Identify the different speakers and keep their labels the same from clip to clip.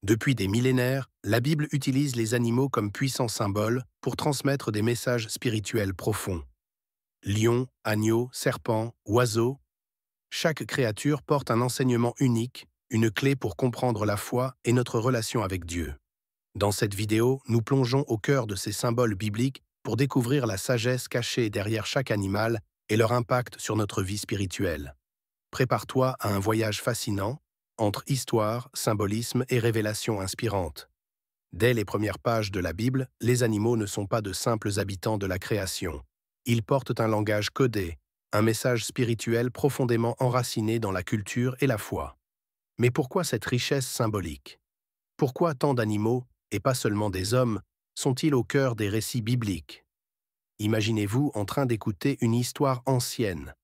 Speaker 1: Depuis des millénaires, la Bible utilise les animaux comme puissants symboles pour transmettre des messages spirituels profonds. Lion, agneau, serpent, oiseau, chaque créature porte un enseignement unique, une clé pour comprendre la foi et notre relation avec Dieu. Dans cette vidéo, nous plongeons au cœur de ces symboles bibliques pour découvrir la sagesse cachée derrière chaque animal et leur impact sur notre vie spirituelle. Prépare-toi à un voyage fascinant entre histoire, symbolisme et révélation inspirante. Dès les premières pages de la Bible, les animaux ne sont pas de simples habitants de la création. Ils portent un langage codé, un message spirituel profondément enraciné dans la culture et la foi. Mais pourquoi cette richesse symbolique? Pourquoi tant d'animaux, et pas seulement des hommes, sont-ils au cœur des récits bibliques? Imaginez-vous en train d'écouter une histoire ancienne,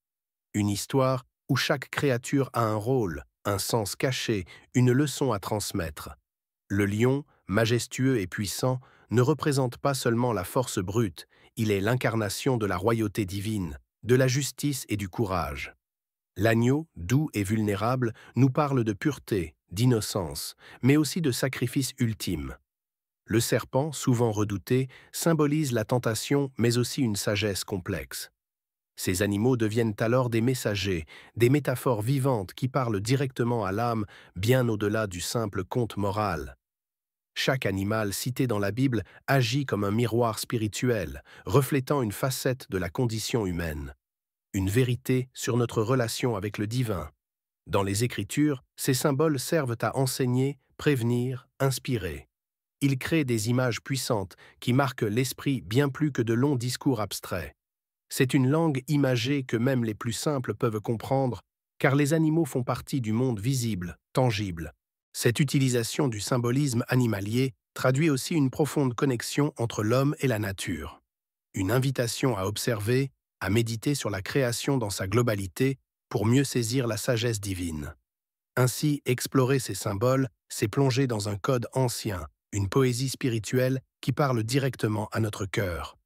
Speaker 1: une histoire où chaque créature a un rôle, un sens caché, une leçon à transmettre. Le lion, majestueux et puissant, ne représente pas seulement la force brute, il est l'incarnation de la royauté divine, de la justice et du courage. L'agneau, doux et vulnérable, nous parle de pureté, d'innocence, mais aussi de sacrifice ultime. Le serpent, souvent redouté, symbolise la tentation mais aussi une sagesse complexe. Ces animaux deviennent alors des messagers, des métaphores vivantes qui parlent directement à l'âme, bien au-delà du simple conte moral. Chaque animal cité dans la Bible agit comme un miroir spirituel, reflétant une facette de la condition humaine, une vérité sur notre relation avec le divin. Dans les Écritures, ces symboles servent à enseigner, prévenir, inspirer. Ils créent des images puissantes qui marquent l'esprit bien plus que de longs discours abstraits. C'est une langue imagée que même les plus simples peuvent comprendre, car les animaux font partie du monde visible, tangible. Cette utilisation du symbolisme animalier traduit aussi une profonde connexion entre l'homme et la nature. Une invitation à observer, à méditer sur la création dans sa globalité pour mieux saisir la sagesse divine. Ainsi, explorer ces symboles, c'est plonger dans un code ancien, une poésie spirituelle qui parle directement à notre cœur.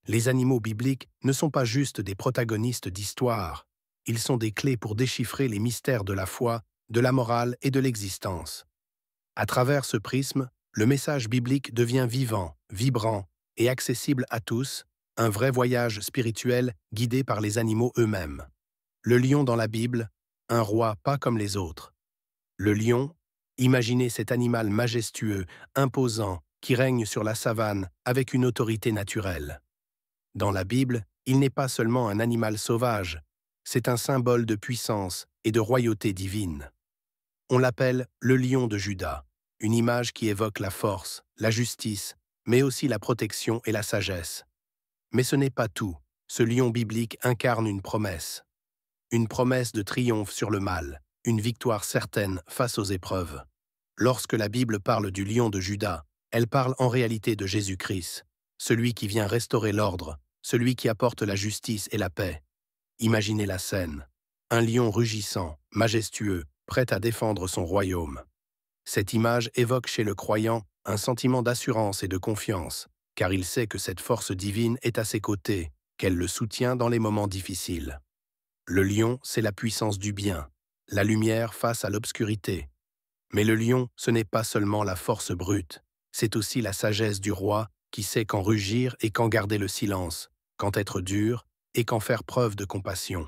Speaker 1: Les animaux bibliques ne sont pas juste des protagonistes d'histoire, ils sont des clés pour déchiffrer les mystères de la foi, de la morale et de l'existence. À travers ce prisme, le message biblique devient vivant, vibrant et accessible à tous, un vrai voyage spirituel guidé par les animaux eux-mêmes. Le lion dans la Bible, un roi pas comme les autres. Le lion, imaginez cet animal majestueux, imposant, qui règne sur la savane avec une autorité naturelle. Dans la Bible, il n'est pas seulement un animal sauvage, c'est un symbole de puissance et de royauté divine. On l'appelle le lion de Juda, une image qui évoque la force, la justice, mais aussi la protection et la sagesse. Mais ce n'est pas tout, ce lion biblique incarne une promesse de triomphe sur le mal, une victoire certaine face aux épreuves. Lorsque la Bible parle du lion de Juda, elle parle en réalité de Jésus-Christ, celui qui vient restaurer l'ordre, celui qui apporte la justice et la paix. Imaginez la scène. Un lion rugissant, majestueux, prêt à défendre son royaume. Cette image évoque chez le croyant un sentiment d'assurance et de confiance, car il sait que cette force divine est à ses côtés, qu'elle le soutient dans les moments difficiles. Le lion, c'est la puissance du bien, la lumière face à l'obscurité. Mais le lion, ce n'est pas seulement la force brute, c'est aussi la sagesse du roi qui sait quand rugir et quand garder le silence, quand être dur et quand faire preuve de compassion.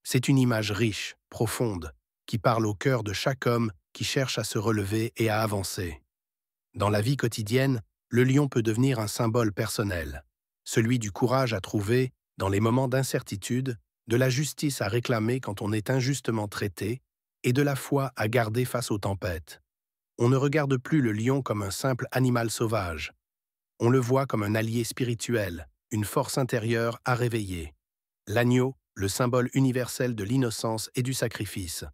Speaker 1: C'est une image riche, profonde, qui parle au cœur de chaque homme qui cherche à se relever et à avancer. Dans la vie quotidienne, le lion peut devenir un symbole personnel, celui du courage à trouver dans les moments d'incertitude, de la justice à réclamer quand on est injustement traité, et de la foi à garder face aux tempêtes. On ne regarde plus le lion comme un simple animal sauvage. On le voit comme un allié spirituel, une force intérieure à réveiller. L'agneau, le symbole universel de l'innocence et du sacrifice.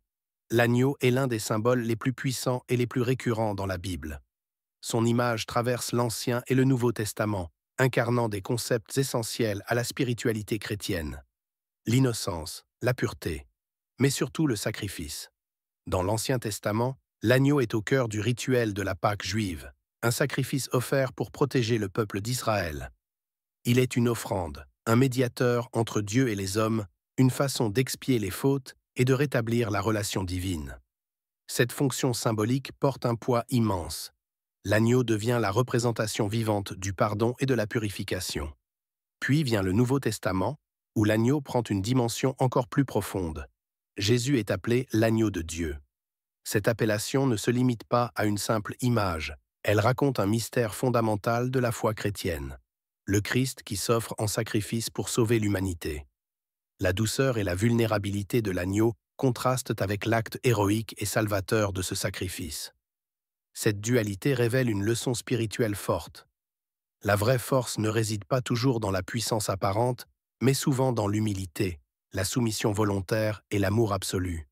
Speaker 1: L'agneau est l'un des symboles les plus puissants et les plus récurrents dans la Bible. Son image traverse l'Ancien et le Nouveau Testament, incarnant des concepts essentiels à la spiritualité chrétienne. L'innocence, la pureté, mais surtout le sacrifice. Dans l'Ancien Testament, l'agneau est au cœur du rituel de la Pâque juive, un sacrifice offert pour protéger le peuple d'Israël. Il est une offrande, un médiateur entre Dieu et les hommes, une façon d'expier les fautes et de rétablir la relation divine. Cette fonction symbolique porte un poids immense. L'agneau devient la représentation vivante du pardon et de la purification. Puis vient le Nouveau Testament, où l'agneau prend une dimension encore plus profonde. Jésus est appelé l'agneau de Dieu. Cette appellation ne se limite pas à une simple image, elle raconte un mystère fondamental de la foi chrétienne. Le Christ qui s'offre en sacrifice pour sauver l'humanité. La douceur et la vulnérabilité de l'agneau contrastent avec l'acte héroïque et salvateur de ce sacrifice. Cette dualité révèle une leçon spirituelle forte. La vraie force ne réside pas toujours dans la puissance apparente, mais souvent dans l'humilité, la soumission volontaire et l'amour absolu.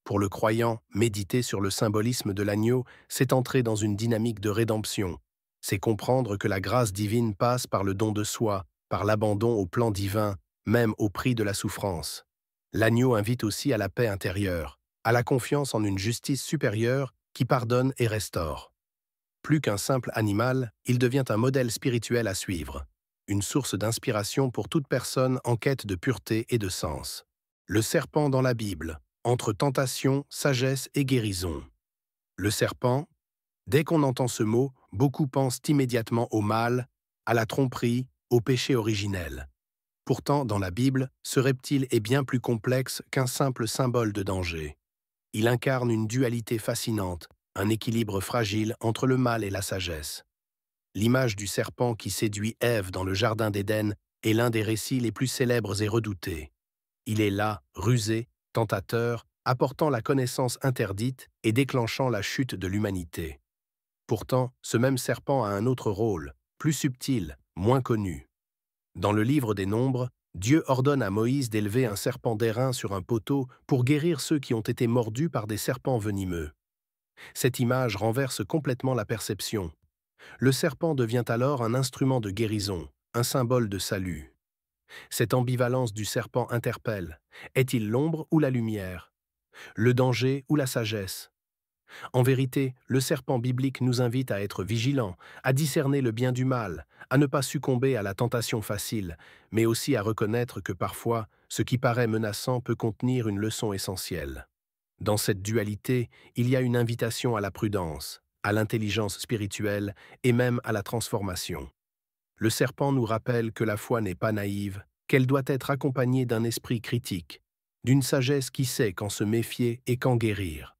Speaker 1: Pour le croyant, méditer sur le symbolisme de l'agneau, c'est entrer dans une dynamique de rédemption. C'est comprendre que la grâce divine passe par le don de soi, par l'abandon au plan divin, même au prix de la souffrance. L'agneau invite aussi à la paix intérieure, à la confiance en une justice supérieure qui pardonne et restaure. Plus qu'un simple animal, il devient un modèle spirituel à suivre, une source d'inspiration pour toute personne en quête de pureté et de sens. Le serpent dans la Bible, entre tentation, sagesse et guérison. Le serpent, dès qu'on entend ce mot, beaucoup pensent immédiatement au mal, à la tromperie, au péché originel. Pourtant, dans la Bible, ce reptile est bien plus complexe qu'un simple symbole de danger. Il incarne une dualité fascinante, un équilibre fragile entre le mal et la sagesse. L'image du serpent qui séduit Ève dans le jardin d'Éden est l'un des récits les plus célèbres et redoutés. Il est là, rusé, tentateur, apportant la connaissance interdite et déclenchant la chute de l'humanité. Pourtant, ce même serpent a un autre rôle, plus subtil, moins connu. Dans le livre des Nombres, Dieu ordonne à Moïse d'élever un serpent d'airain sur un poteau pour guérir ceux qui ont été mordus par des serpents venimeux. Cette image renverse complètement la perception. Le serpent devient alors un instrument de guérison, un symbole de salut. Cette ambivalence du serpent interpelle. Est-il l'ombre ou la lumière? Le danger ou la sagesse? En vérité, le serpent biblique nous invite à être vigilants, à discerner le bien du mal, à ne pas succomber à la tentation facile, mais aussi à reconnaître que parfois, ce qui paraît menaçant peut contenir une leçon essentielle. Dans cette dualité, il y a une invitation à la prudence, à l'intelligence spirituelle et même à la transformation. Le serpent nous rappelle que la foi n'est pas naïve, qu'elle doit être accompagnée d'un esprit critique, d'une sagesse qui sait quand se méfier et quand guérir.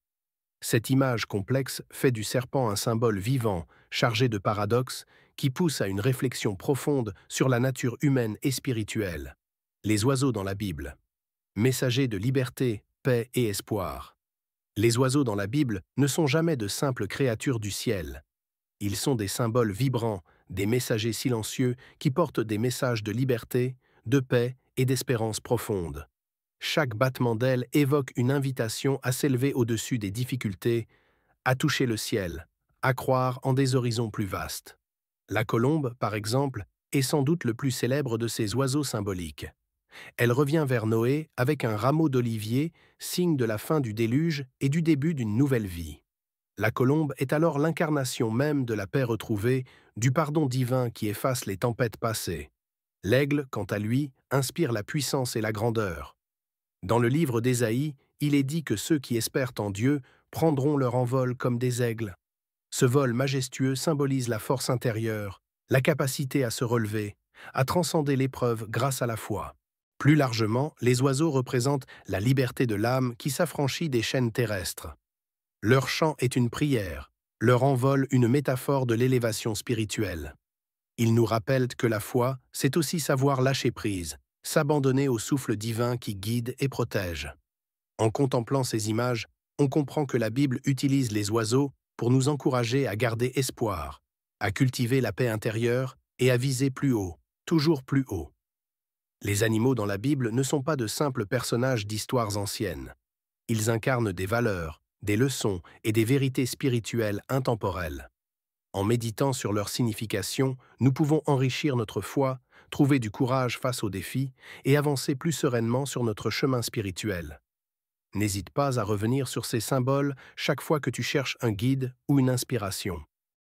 Speaker 1: Cette image complexe fait du serpent un symbole vivant, chargé de paradoxes, qui pousse à une réflexion profonde sur la nature humaine et spirituelle. Les oiseaux dans la Bible. Messagers de liberté, paix et espoir. Les oiseaux dans la Bible ne sont jamais de simples créatures du ciel. Ils sont des symboles vibrants, des messagers silencieux qui portent des messages de liberté, de paix et d'espérance profonde. Chaque battement d'aile évoque une invitation à s'élever au-dessus des difficultés, à toucher le ciel, à croire en des horizons plus vastes. La colombe, par exemple, est sans doute le plus célèbre de ces oiseaux symboliques. Elle revient vers Noé avec un rameau d'olivier, signe de la fin du déluge et du début d'une nouvelle vie. La colombe est alors l'incarnation même de la paix retrouvée, du pardon divin qui efface les tempêtes passées. L'aigle, quant à lui, inspire la puissance et la grandeur. Dans le livre d'Ésaïe, il est dit que ceux qui espèrent en Dieu prendront leur envol comme des aigles. Ce vol majestueux symbolise la force intérieure, la capacité à se relever, à transcender l'épreuve grâce à la foi. Plus largement, les oiseaux représentent la liberté de l'âme qui s'affranchit des chaînes terrestres. Leur chant est une prière, leur envol une métaphore de l'élévation spirituelle. Ils nous rappellent que la foi, c'est aussi savoir lâcher prise, s'abandonner au souffle divin qui guide et protège. En contemplant ces images, on comprend que la Bible utilise les oiseaux pour nous encourager à garder espoir, à cultiver la paix intérieure et à viser plus haut, toujours plus haut. Les animaux dans la Bible ne sont pas de simples personnages d'histoires anciennes. Ils incarnent des valeurs, des leçons et des vérités spirituelles intemporelles. En méditant sur leur signification, nous pouvons enrichir notre foi, trouver du courage face aux défis et avancer plus sereinement sur notre chemin spirituel. N'hésite pas à revenir sur ces symboles chaque fois que tu cherches un guide ou une inspiration.